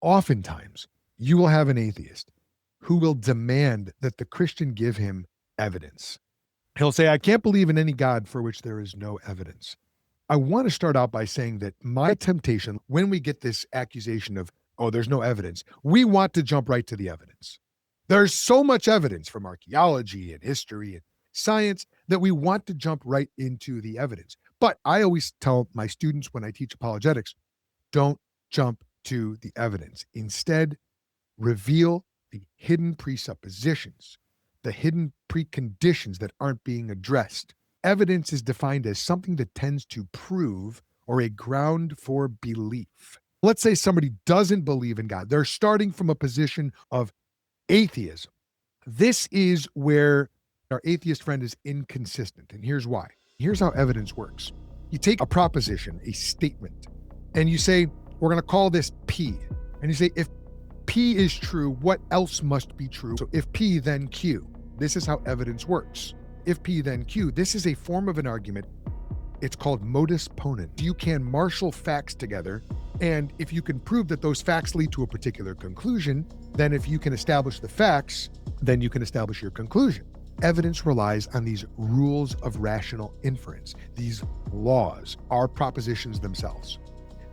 Oftentimes, you will have an atheist who will demand that the Christian give him evidence. He'll say, I can't believe in any God for which there is no evidence. I want to start out by saying that my temptation, when we get this accusation of, oh, there's no evidence, we want to jump right to the evidence. There's so much evidence from archaeology and history and science that we want to jump right into the evidence. But I always tell my students when I teach apologetics, don't jump to the evidence. Instead, reveal the hidden presuppositions, the hidden preconditions that aren't being addressed. Evidence is defined as something that tends to prove or a ground for belief. Let's say somebody doesn't believe in God. They're starting from a position of atheism. This is where our atheist friend is inconsistent. And here's why. Here's how evidence works. You take a proposition, a statement, and you say, we're going to call this P. And you say, if P is true, what else must be true? So if P, then Q. This is how evidence works. If P, then Q. This is a form of an argument. It's called modus ponens. You can marshal facts together, and if you can prove that those facts lead to a particular conclusion, then if you can establish the facts, then you can establish your conclusion. Evidence relies on these rules of rational inference. These laws are propositions themselves.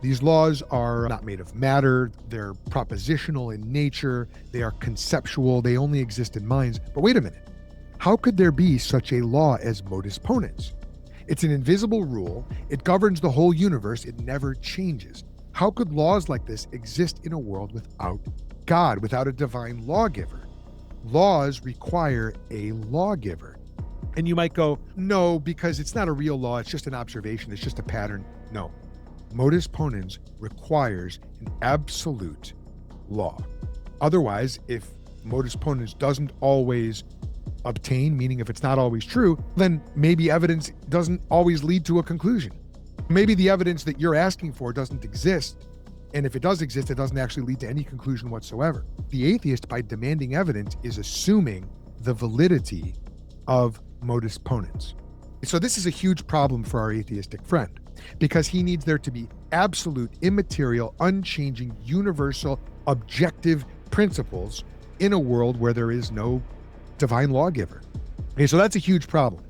These laws are not made of matter. They're propositional in nature. They are conceptual. They only exist in minds. But wait a minute. How could there be such a law as modus ponens? It's an invisible rule. It governs the whole universe. It never changes. How could laws like this exist in a world without God, without a divine lawgiver? Laws require a lawgiver. And you might go, no, because it's not a real law. It's just an observation. It's just a pattern. No. Modus ponens requires an absolute law. Otherwise, if modus ponens doesn't always obtain, meaning if it's not always true, then maybe evidence doesn't always lead to a conclusion. Maybe the evidence that you're asking for doesn't exist, and if it does exist, it doesn't actually lead to any conclusion whatsoever. The atheist, by demanding evidence, is assuming the validity of modus ponens. So this is a huge problem for our atheistic friend, because he needs there to be absolute, immaterial, unchanging, universal, objective principles in a world where there is no divine lawgiver. Okay, so that's a huge problem.